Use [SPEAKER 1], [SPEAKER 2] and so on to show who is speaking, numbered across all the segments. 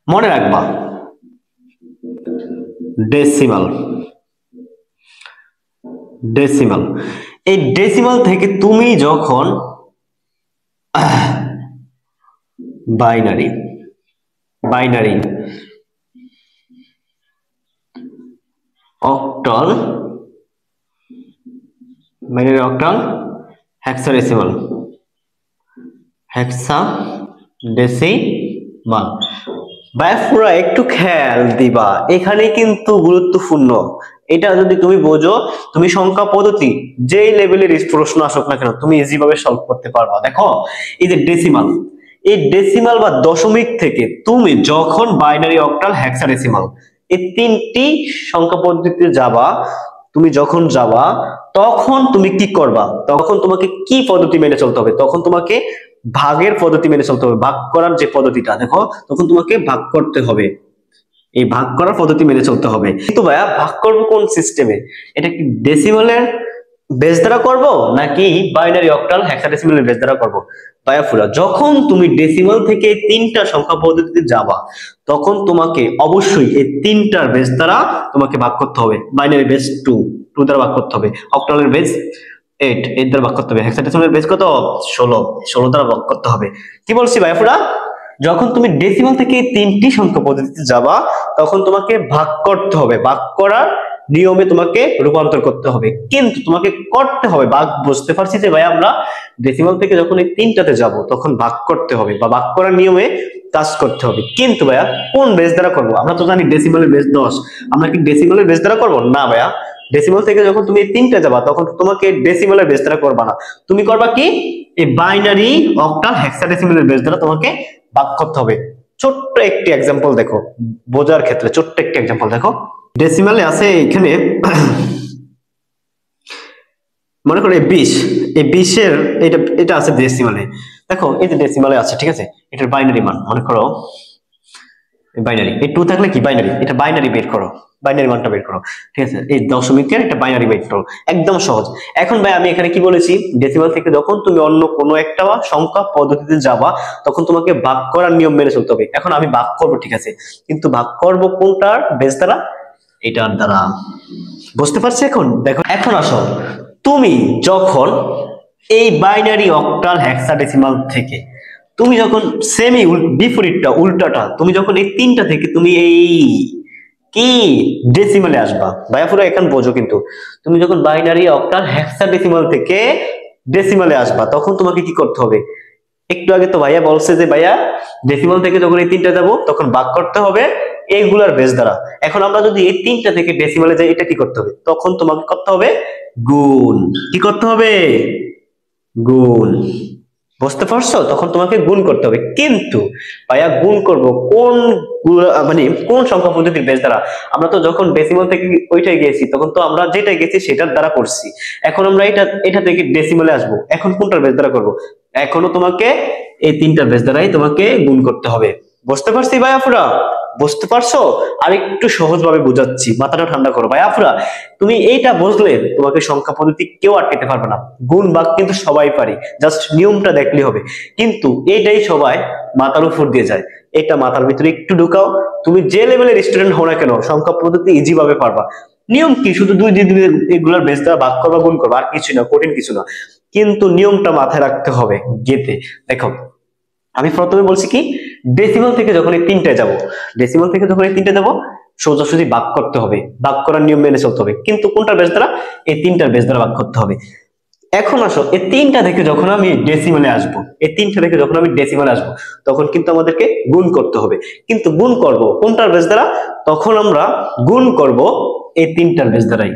[SPEAKER 1] মনে রাখবা decimal. Decimal, এই ডেসিমাল থেকে তুমি যখন binary binary octal binary octal hexadecimal hexadecimal. ব্যাফুরা একটু খেয়াল দিবা, এখানে কিন্তু গুরুত্বপূর্ণ। এটা যদি তুমি বোঝো, তুমি সংখ্যা পদ্ধতি যেই লেভেলের প্রশ্ন আসুক না কেন তুমি ইজি ভাবে সলভ করতে পারবা। দেখো এই যে ডেসিমাল, এই ডেসিমাল বা দশমিক থেকে তুমি যখন বাইনারি অক্টাল হেক্সাডেসিমাল এই তিনটি সংখ্যা পদ্ধতিতে যাবা, তুমি যখন যাবা তখন তুমি কি করবা, তখন তোমাকে কি পদ্ধতি মেনে চলতে হবে, তখন তোমাকে ভাগের পদ্ধতি মেনে চলতে হবে। ভাগ করার যে পদ্ধতিটা দেখো, তখন তোমাকে ভাগ করতে হবে, এই ভাগ করার পদ্ধতি মেনে চলতে হবে। কিন্তু ভাইয়া ভাগ করবো কোন সিস্টেমে, এটা কি ডেসিমালের বেস দ্বারা করব নাকি বাইনারি অক্টাল হেক্সাডেসিমালের বেস দ্বারা করব? ভাইয়া ফুরা, যখন তুমি ডেসিমাল থেকে তিনটা সংখ্যা পদ্ধতিতে যাবা তখন তোমাকে অবশ্যই এই তিনটার বেস দ্বারা তোমাকে ভাগ করতে হবে। বাইনারি বেস টু দ্বারা ভাগ করতে হবে, অক্টালের বেস এইট দ্বারা ভাগ করতে হবে, হেক্সাডেসিমালের বেস কত 16 দ্বারা ভাগ করতে হবে। কি বলছি ভাইয়া ফুরা, যখন তুমি ডেসিমাল থেকে তিনটি সংখ্যা পদ্ধতিতে যাবা তখন তোমাকে ভাগ করতে হবে, ভাগ করার নিয়মে তোমাকে রূপান্তর করতে হবে। কিন্তু তোমাকে করতে হবে ভাগ, বুঝতে পারছি যে ভাই আমরা ডেসিমাল থেকে যখন এই তিনটাতে যাব তখন ভাগ করতে হবে বা ভাগ করার নিয়মে কাজ করতে হবে। কিন্তু ভাইয়া কোন বেস দ্বারা করব? আমরা তো জানি ডেসিমালের বেস 10, আমরা কি ডেসিমালের বেস দ্বারা করব? না ভাইয়া, ডেসিমাল থেকে যখন তুমি তিনটা যাবা তখন তোমাকে ডেসিমালের বেস দ্বারা করবা না, তুমি করবা কি এই বাইনারি অক্টাল হেক্সাডেসিমালের বেস দ্বারা তোমাকে ভাগ করতে হবে। ছোট্ট একটি এক্সাম্পল দেখো বোঝার ক্ষেত্রে, ছোট্ট একটি এক্সাম্পল দেখো। ডেসিমালে আছে এখানে মনে করো 20, এই 20-এর এটা এটা আছে ডেসিমালে। দেখো এই যে ডেসিমালে আছে, ঠিক আছে, এটার বাইনারি মান মনে করো বাইনারি, এই 2 থাকলে কি বাইনারি, এটা বাইনারি বের করো, বাইনারি মানটা বের করো, ঠিক আছে, এই দশমিকের একটা বাইনারি বের করো, একদম সহজ। এখন ভাই আমি এখানে কি বলেছি, ডেসিমাল থেকে যখন তুমি অন্য কোনো একটা সংখ্যা পদ্ধতিতে যাবা তখন তোমাকে ভাগ করার নিয়ম মেনে চলতে হবে। এখন আমি ভাগ করবো, ঠিক আছে, কিন্তু ভাগ করবো কোনটার বেস দ্বারা, এটার দ্বারা। বুঝতে পারছি? এখন দেখো, এখন আসো, তুমি যখন এই বাইনারি অক্টাল হেক্সাডেসিমাল থেকে তুমি যখন সেমি বিপরীতটা উল্টাটা, তুমি যখন এই তিনটা থেকে তুমি এই কি ডেসিমালে আসবা, ভাইয়া পুরো এখন বোঝো, কিন্তু তুমি যখন বাইনারি অক্টাল হেক্সাডেসিমাল থেকে ডেসিমালে আসবা তখন তোমাকে কি করতে হবে? একটু আগে তো ভাইয়া বলছে যে ভাইয়া ডেসিমাল থেকে যখন এই তিনটা যাবো তখন ভাগ করতে হবে এইগুলার বেস দ্বারা। এখন আমরা যদি এই তিনটা থেকে ডেসিমালে যাই, এটা কি করতে হবে? তখন তোমাকে করতে হবে গুণ। কি করতে হবে? গুণ। বুঝতে পারছো? তখন তোমাকে গুণ করতে হবে। কিন্তু ভাইয়া গুণ করব কোন মানে কোন সংখ্যা পদ্ধতির বেস দ্বারা? আমরা তো যখন ডেসিমাল থেকে ওইটাই গেছি তখন তো আমরা যেটা গেছি সেটার দ্বারা করছি। এখন আমরা এটা থেকে ডেসিমালে আসবো, এখন কোনটার বেস দ্বারা করব? এখনো তোমাকে এই তিনটার বেস দ্বারাই তোমাকে গুণ করতে হবে। বুঝতে পারছি ভাই আফরা? বুঝতে পারছো? আর একটু সহজ ভাবে বুঝাচ্ছি, মাথাটা ঠান্ডা করো ভাই আফরা। তুমি এইটা বুঝলে তোমাকে সংখ্যা পদ্ধতি কেউ আটকাতে পারবে না। গুণ ভাগ কিন্তু সবাই পারি, জাস্ট নিয়মটা দেখলে হবে। কিন্তু এইটাই সবাই মাথার উপর দিয়ে যায়, এটা মাথার ভিতরে একটু ঢুকাও, তুমি যে লেভেলের স্টুডেন্ট হও না কেন সংখ্যা পদ্ধতি ইজি ভাবে পারবা। নিয়ম কি? শুধু দুই দুই দুই এগুলার বেস দ্বারা ভাগ করবা, গুণ করবা, আর কিছু না, কঠিন কিছু না। কিন্তু নিয়মটা মাথায় রাখতে হবে গেতে। দেখো আমি প্রথমে বলছি কি, ডেসিমাল থেকে যখন এই তিনটায় যাব, ডেসিমাল থেকে যখন এই তিনটা যাব সোজাসুজি ভাগ করতে হবে, ভাগ করার নিয়ম মেনে চলতে হবে। কিন্তু কোনটার বেস দ্বারা? এই তিনটার বেস দ্বারা ভাগ করতে হবে। এখন আসো, এই তিনটা থেকে যখন আমি ডেসিমালে আসবো, এই তিনটা থেকে যখন আমি ডেসিমালে আসবো তখন কিন্তু আমাদেরকে গুণ করতে হবে। কিন্তু গুণ করব কোনটার বেস দ্বারা? তখন আমরা গুণ করব এই তিনটার বেস দ্বারাই।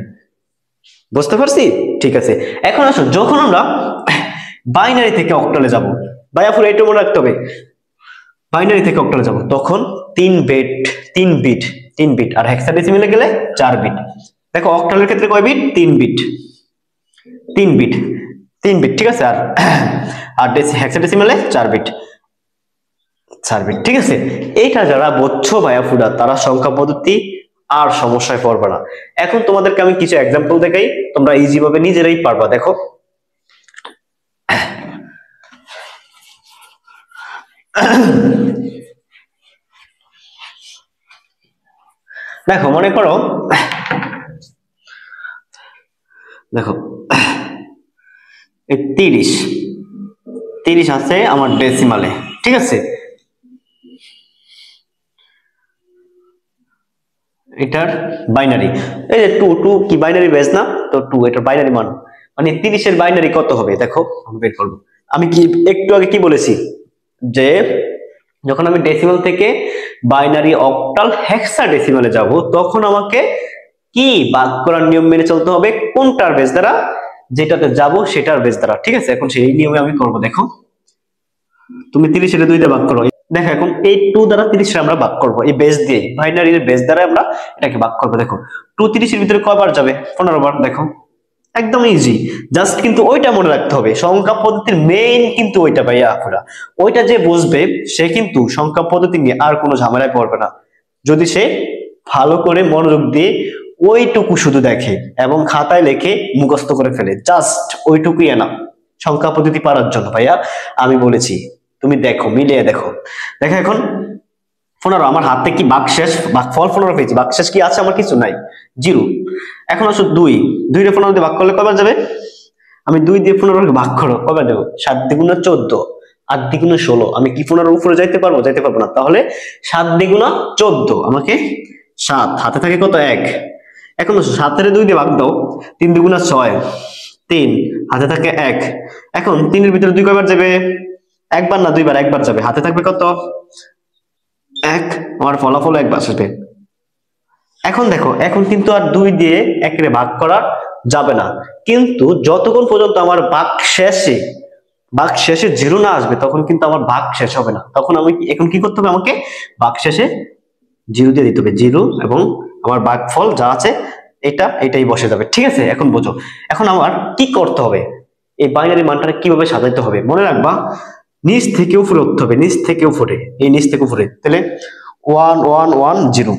[SPEAKER 1] বুঝতে পারছি? ঠিক আছে। এখন আসো, যখন আমরা বাইনারি থেকে অক্টালে যাব, ভাইয়াপুর এটা মনে রাখতে হবে, বাইনারি থেকে অক্টালে যাব তখন 3 বিট, 3 বিট, 3 বিট, আর হেক্সাডেসিমালে গেলে 4 বিট। দেখো অক্টালের ক্ষেত্রে কয় বিট? 3 বিট, 3 বিট, 3 বিট, ঠিক আছে। আর আর হেক্সাডেসিমালে 4 বিট, 4 বিট, ঠিক আছে। এইটা যারা বুঝছো ভাইয়া ফুডা তারা সংখ্যা পদ্ধতি আর সমস্যায় পড়বে না। এখন তোমাদেরকে আমি কিছু এক্সাম্পল দেখাই, তোমরা ইজি ভাবে নিজেরাই পারবা। দেখো দেখো মনে করো, দেখো এই 30 আছে আমার ডেসিমালে, ঠিক আছে, এটার বাইনারি, এই যে 2 কি বাইনারি বেস না, তো 2 এটার বাইনারি মান, মানে 30 এর বাইনারি কত হবে দেখো আমি বের করব। আমি কি একটু আগে কি বলেছি যে যখন আমি ডেসিমাল থেকে বাইনারি, অক্টাল, হেক্সাডেসিমালে যাব তখন আমাকে কি ভাগ করার নিয়ম মেনে চলতে হবে, কোনটার বেস দ্বারা, যেটাতে যাব সেটার বেস দ্বারা, ঠিক আছে। এখন সেই নিয়মে আমি করব। দেখো তুমি 30 এর 2 দিয়ে ভাগ করো, দেখো এখন এই 2 দ্বারা 30 এর আমরা ভাগ করব, এই বেস দিয়ে বাইনারির বেস দ্বারা আমরা এটাকে ভাগ করব। দেখো 2 30 এর ভিতরে কয়বার যাবে, 15 বার। দেখো একদম ইজি, জাস্ট কিন্তু ওইটা মনে রাখতে হবে, সংখ্যা পদ্ধতির মেইন কিন্তু ওইটা ভাইয়া আপুরা, ওইটা যে বুঝবে সে কিন্তু সংখ্যা পদ্ধতি নিয়ে আর কোনো ঝামেলায় পড়বে না, যদি সে ভালো করে মনোযোগ দিয়ে ওইটুকু শুধু দেখে এবং খাতায় লেখে মুখস্থ করে ফেলে, জাস্ট ওইটুকুই এনা সংখ্যা পদ্ধতি পারার জন্য। ভাইয়া আমি বলেছি, তুমি দেখো মিলিয়ে দেখো। দেখো এখন 15, আমার হাতে কি ভাগশেষ, ভাগফল 15 পেয়েছি, ভাগশেষ কি আছে আমার, কিছু নাই, 0। এখন আসো 2 রে 15 দিয়ে ভাগ করলে কয়বার যাবে, আমি 2 দিয়ে 15 কে ভাগ করো, কয়বার দেবো, 7 দ্বিগুণা 14, 8 দ্বিগুণা 16, আমি কি 15 উপরে যাইতে পারবো, যাইতে পারবো না, তাহলে 7 দ্বিগুণা 14, আমাকে 7, হাতে থাকে কত 1। এখন 7 এর 2 দিয়ে ভাগ দাও, 3 দ্বিগুণা 6, 3, হাতে থাকে 1। এখন 3 এর ভিতরে 2 কয়বার যাবে, একবার না দুইবার, একবার যাবে, হাতে থাকবে কত 1, আমার ফলাফল 1 আসবে। এখন দেখো এখন কিন্তু আর 2 দিয়ে 1 রে ভাগ করা যাবে না, কিন্তু যতক্ষণ পর্যন্ত আমার ভাগ শেষে 0 না আসবে তখন কিন্তু আমার ভাগ শেষ হবে না। তখন আমি এখন কি করতে হবে, আমাকে ভাগ শেষে 0 দিয়ে দিতে হবে, 0, এবং আমার ভাগফল যা আছে এটাই বসে যাবে, ঠিক আছে। এখন বোঝো এখন আমার কি করতে হবে, এই বাইনারি মানটা কিভাবে সাজাইতে হবে, মনে রাখবা নিচ থেকে উপরে উঠতে হবে, নিচ থেকে উপরে, এই নিচ থেকে উপরে, তাহলে 1 1 1 0,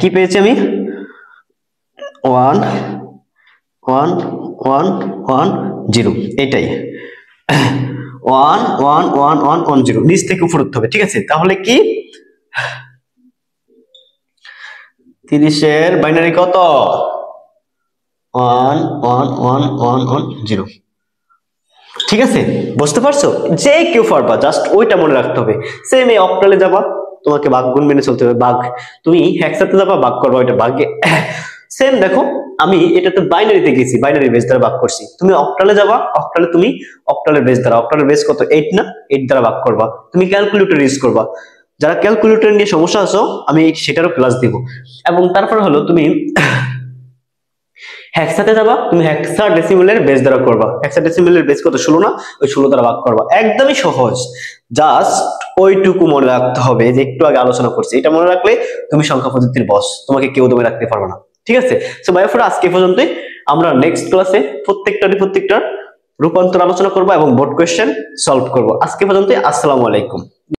[SPEAKER 1] কি পেয়েছি আমি 1 1 1 1 0, এটাই 1 1 1 1 1 0, নিচ থেকে উপরে উঠতে হবে, ঠিক আছে। তাহলে কি 30 এর বাইনারি কত, 1 1 1 1 1 0, ঠিক আছে, বুঝতে পারছো, যে কেউ পারবা, জাস্ট ওইটা মনে রাখতে হবে। সেম এই অক্টালে যাবা, তোমাকে ভাগ গুণ মেনে চলতে হবে, ভাগ তুমি হেক্সাতে যাবা, ভাগ করবা ওইটা ভাগে, সেম দেখো আমি এটাতে বাইনারিতে গেছি, বাইনারি বেস দ্বারা ভাগ করছি, তুমি অক্টালে যাবা, অক্টালে তুমি অক্টালের বেস দ্বারা, অক্টালের বেস কত 8 না, 8 দ্বারা ভাগ করবা, তুমি ক্যালকুলেটর ইউজ করবা, যারা ক্যালকুলেটর নিয়ে সমস্যা আছো আমি সেটারও ক্লাস দিব। এবং তারপর হলো তুমি হেক্সাতে যাবা, তুমি হেক্সাডেসিমেলের বেস দ্বারা করবা, হেক্সাডেসিমেলের বেস কত 16 না, ওই 16 দ্বারা ভাগ করবা, একদমই সহজ, জাস্ট ওইটুকু মনে রাখতে হবে যে একটু আগে আলোচনা করছি, এটা মনে রাখলে তুমি সংখ্যা পদ্ধতির বস, তোমাকে কেউ দমে রাখতে পারবে না, ঠিক আছে। সো ভাই ফর আজকে পর্যন্তই, আমরা নেক্সট ক্লাসে প্রত্যেকটার রূপান্তর আলোচনা করব এবং বোর্ড কোশ্চেন সলভ করব। আজকে পর্যন্ত, আসসালামু আলাইকুম।